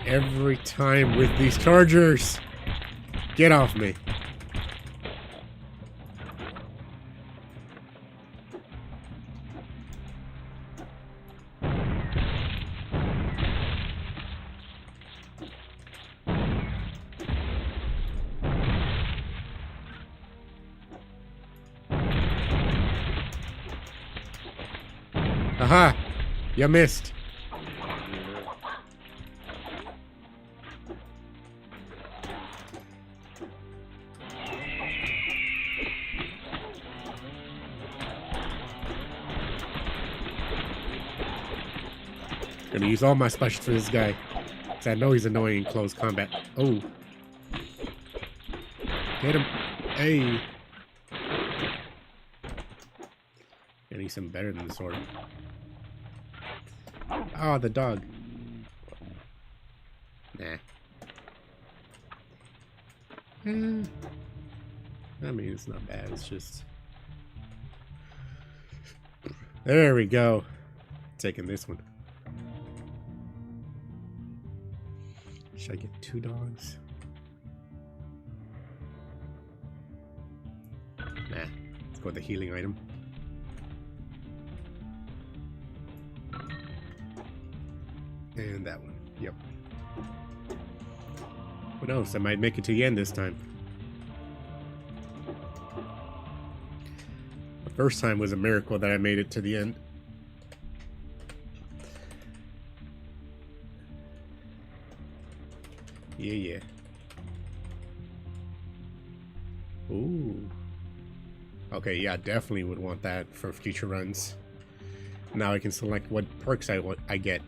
Every time with these chargers. Get off me. Aha! You missed. Gonna use all my specials for this guy. Cause I know he's annoying in close combat. Oh. Get him. Hey. I need something better than the sword. Oh, the dog. Nah. I mean, it's not bad. It's just... There we go. Taking this one. Should I get 2 dogs? Nah. Let's go with the healing item. And that one. Yep. Who knows? I might make it to the end this time. The first time was a miracle that I made it to the end. Yeah. Ooh. Okay, yeah, I definitely would want that for future runs. Now I can select what perks I get.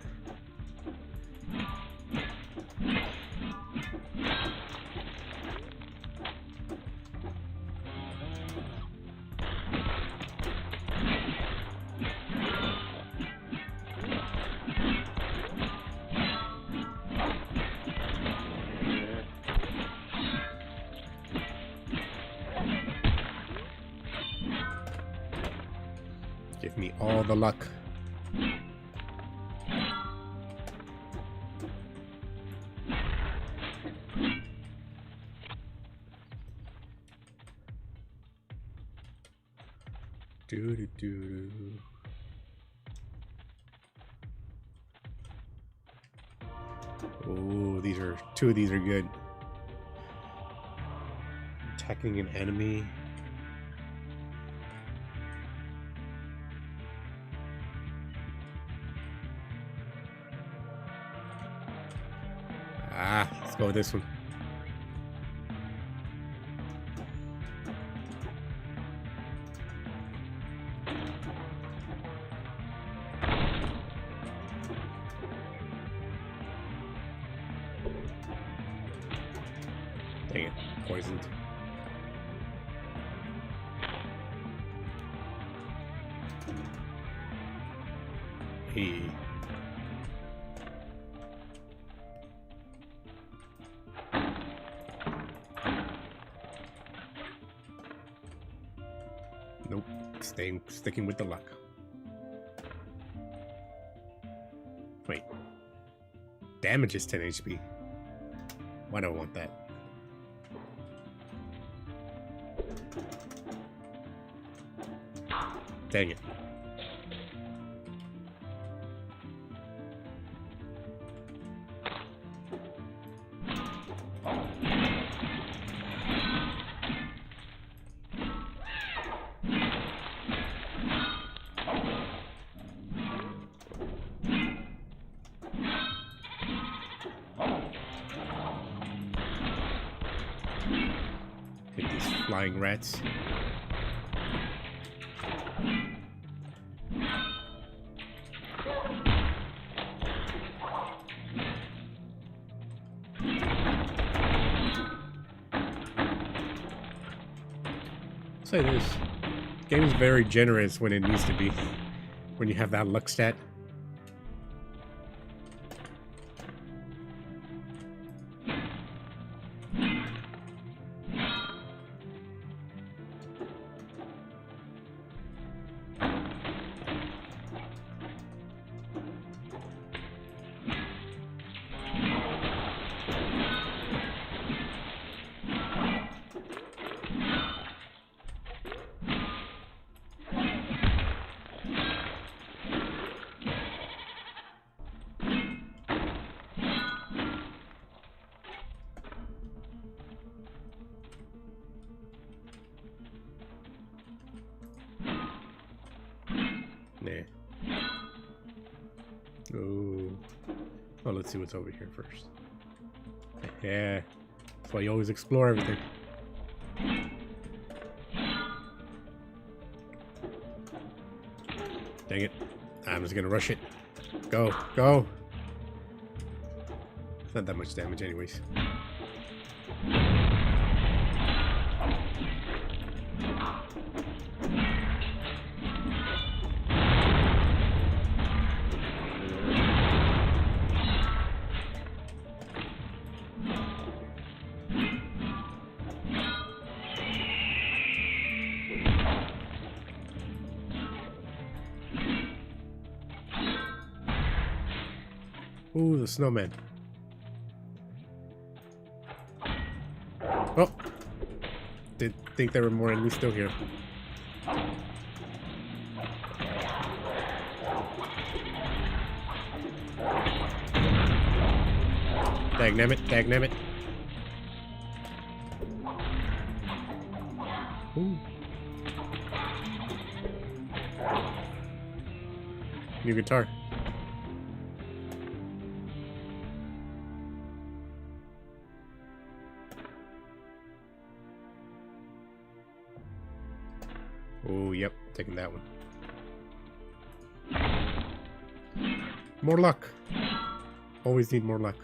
Give me all the luck. Do. Oh, two of these are good. Attacking an enemy. Let's go with this one. Dang it, poisoned. Hey. Nope, sticking with the luck. Wait. Damage is 10 HP. Why do I want that? Dang it. Hit these flying rats. Say this. Game is very generous when it needs to be. When you have that luck stat. Oh, let's see what's over here first. Yeah, that's why you always explore everything. Dang it. I'm just gonna rush it. Go, go. It's not that much damage anyways. Ooh, the snowman. Oh! Did think there were more enemies still here. Dagnammit, dagnammit. Ooh. New guitar. Oh, yep, taking that one. More luck. Always need more luck.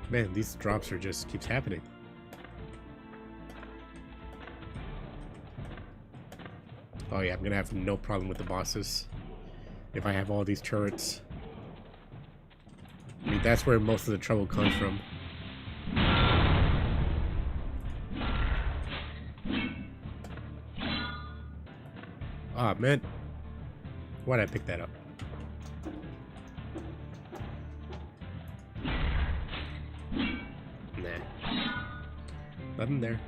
Man, these drops are just keeps happening. Oh yeah, I'm gonna have no problem with the bosses if I have all these turrets. I mean, that's where most of the trouble comes from. Ah, man. Why'd I pick that up? Nah. Nothing there.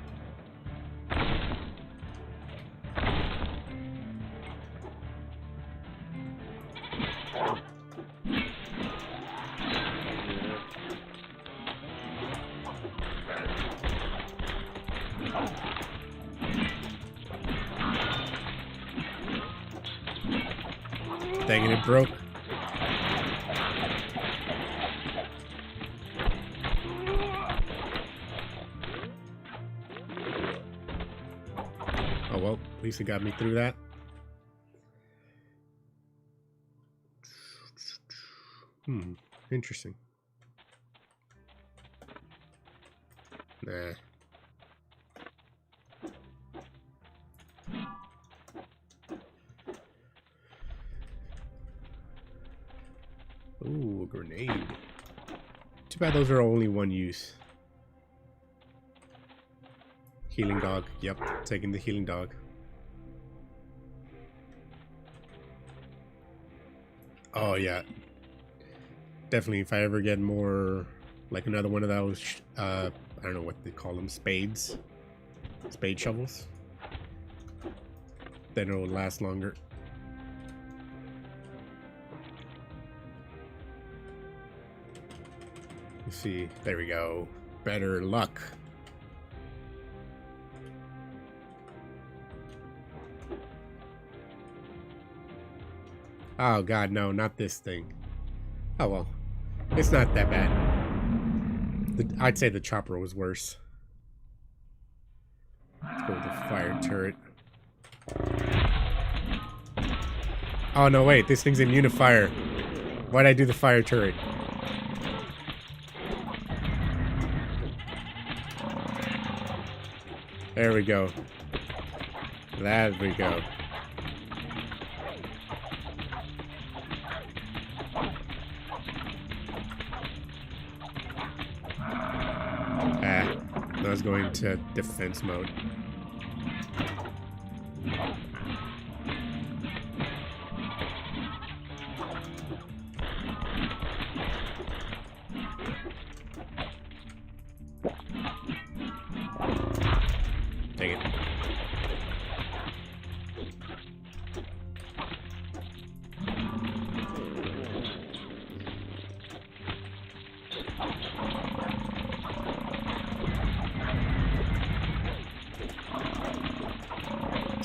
Dang it, it broke. Oh well, at least it got me through that. Interesting. Nah. Ooh, a grenade. Too bad those are only one use. Healing dog. Yep, taking the healing dog. Oh, yeah. Definitely, if I ever get more, like another one of those, I don't know what they call them, spades? Spade shovels? Then it'll last longer. Let's see. There we go. Better luck. Oh god, no, not this thing. Oh well. It's not that bad. I'd say the chopper was worse. Let's go with the fire turret. Oh no, wait, this thing's immune to fire. Why'd I do the fire turret? There we go. There we go. I was going to defense mode. Dang it.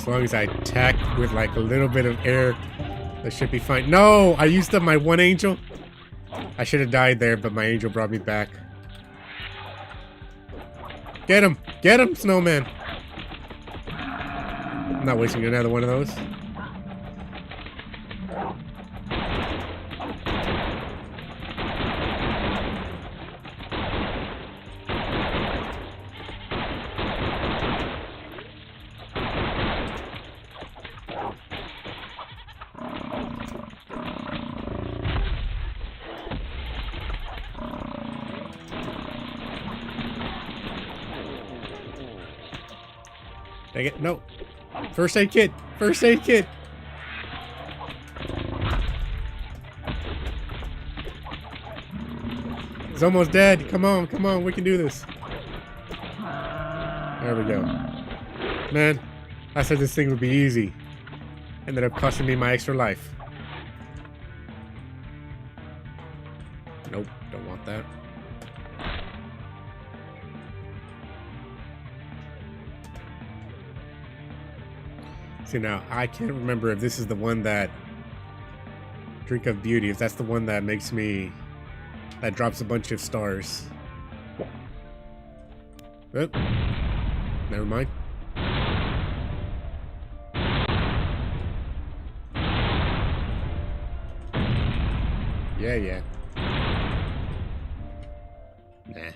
As long as I attack with like a little bit of air, that should be fine. No! I used up my one angel. I should have died there, but my angel brought me back. Get him! Get him, snowman! I'm not wasting another one of those. Dang it, no. First aid kit! First aid kit! He's almost dead. Come on, we can do this. There we go. Man, I said this thing would be easy. Ended up costing me my extra life. Nope, don't want that. See, now, I can't remember if this is the one that... Drink of Beauty, if that's the one that makes me... That drops a bunch of stars. Oh, never mind. Yeah. Nah.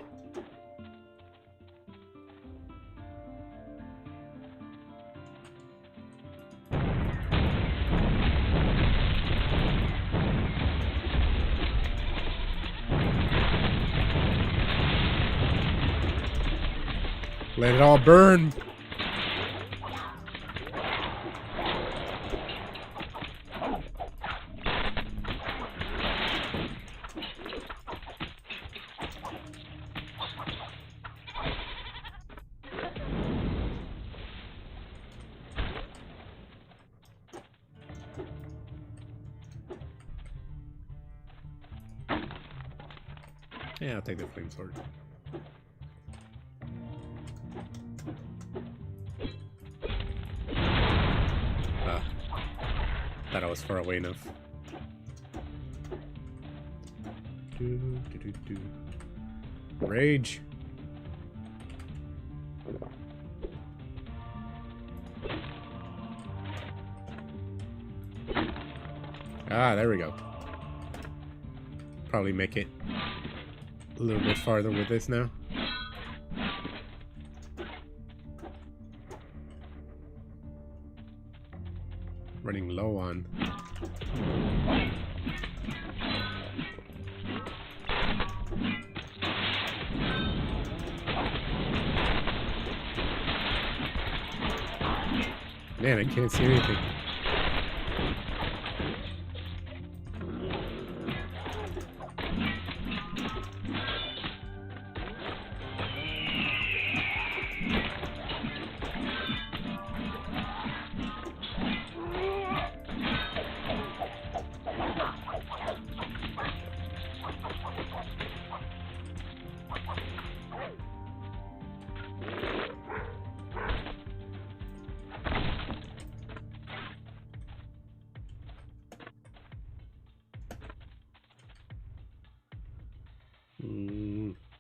Let it all burn. Yeah, I'll take the flame sword. Thought I was far away enough. Rage. Ah, there we go. Probably make it a little bit farther with this now. Running low on. Man, I can't see anything.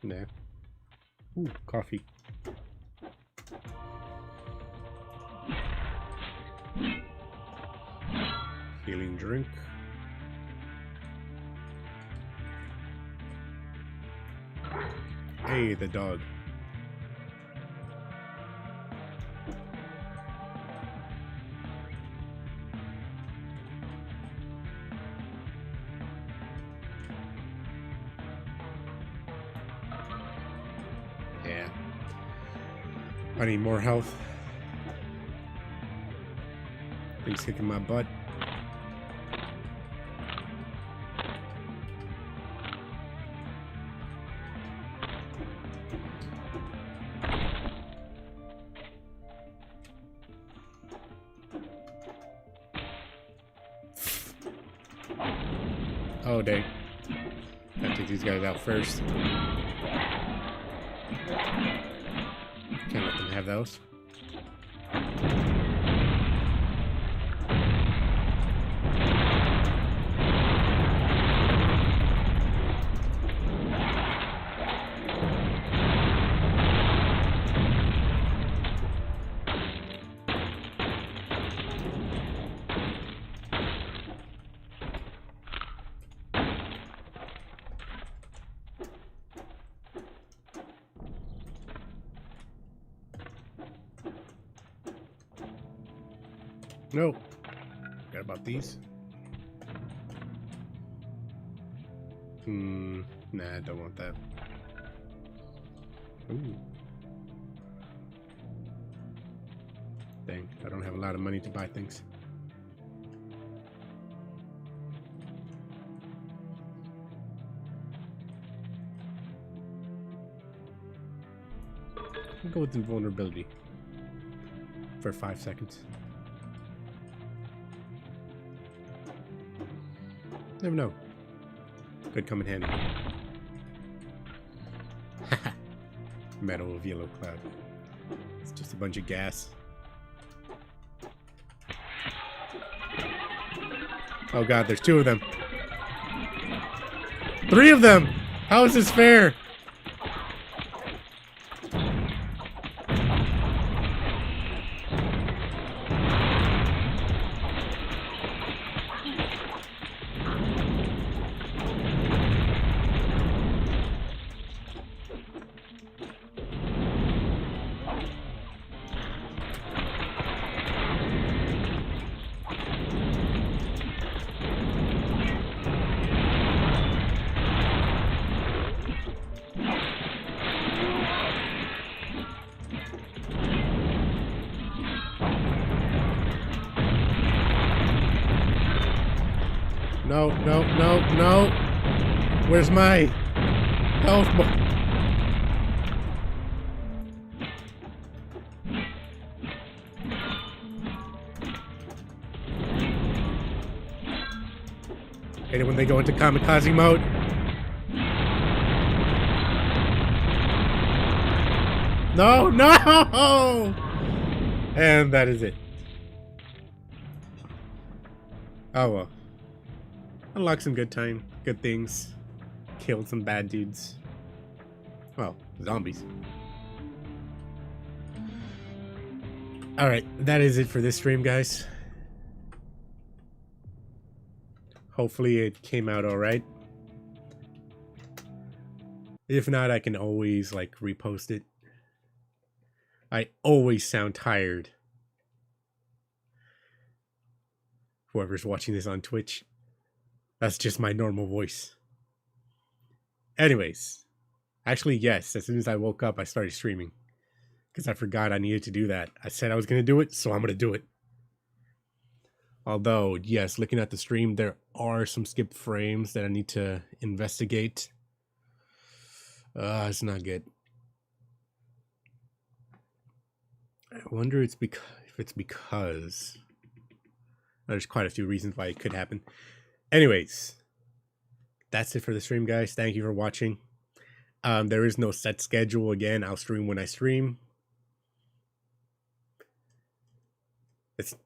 Nah. Ooh, coffee. Healing drink. Hey, the dog. Yeah. I need more health. Things kicking my butt. Oh, dang. Gotta take these guys out first. Can't let them have those. No. Forgot about these. Nah, I don't want that. Ooh. Dang, I don't have a lot of money to buy things. I'll go with invulnerability for 5 seconds. Never know. Could come in handy. Metal of yellow cloud. It's just a bunch of gas. Oh god, there's 2 of them. 3 of them! How is this fair? No, no, no, no. Where's my health bar? Hate it when they go into kamikaze mode. No, no! And that is it. Oh well. Unlocked some good things. Killed some bad dudes. Well, zombies. Alright, that is it for this stream, guys. Hopefully it came out alright. If not, I can always, like, repost it. I always sound tired. Whoever's watching this on Twitch. That's just my normal voice. Anyways. Actually, yes. As soon as I woke up, I started streaming. Because I forgot I needed to do that. I said I was going to do it, so I'm going to do it. Although, yes, looking at the stream, there are some skipped frames that I need to investigate. It's not good. I wonder if it's because there's quite a few reasons why it could happen. Anyways, that's it for the stream, guys. Thank you for watching. There is no set schedule. Again, I'll stream when I stream. It's pretty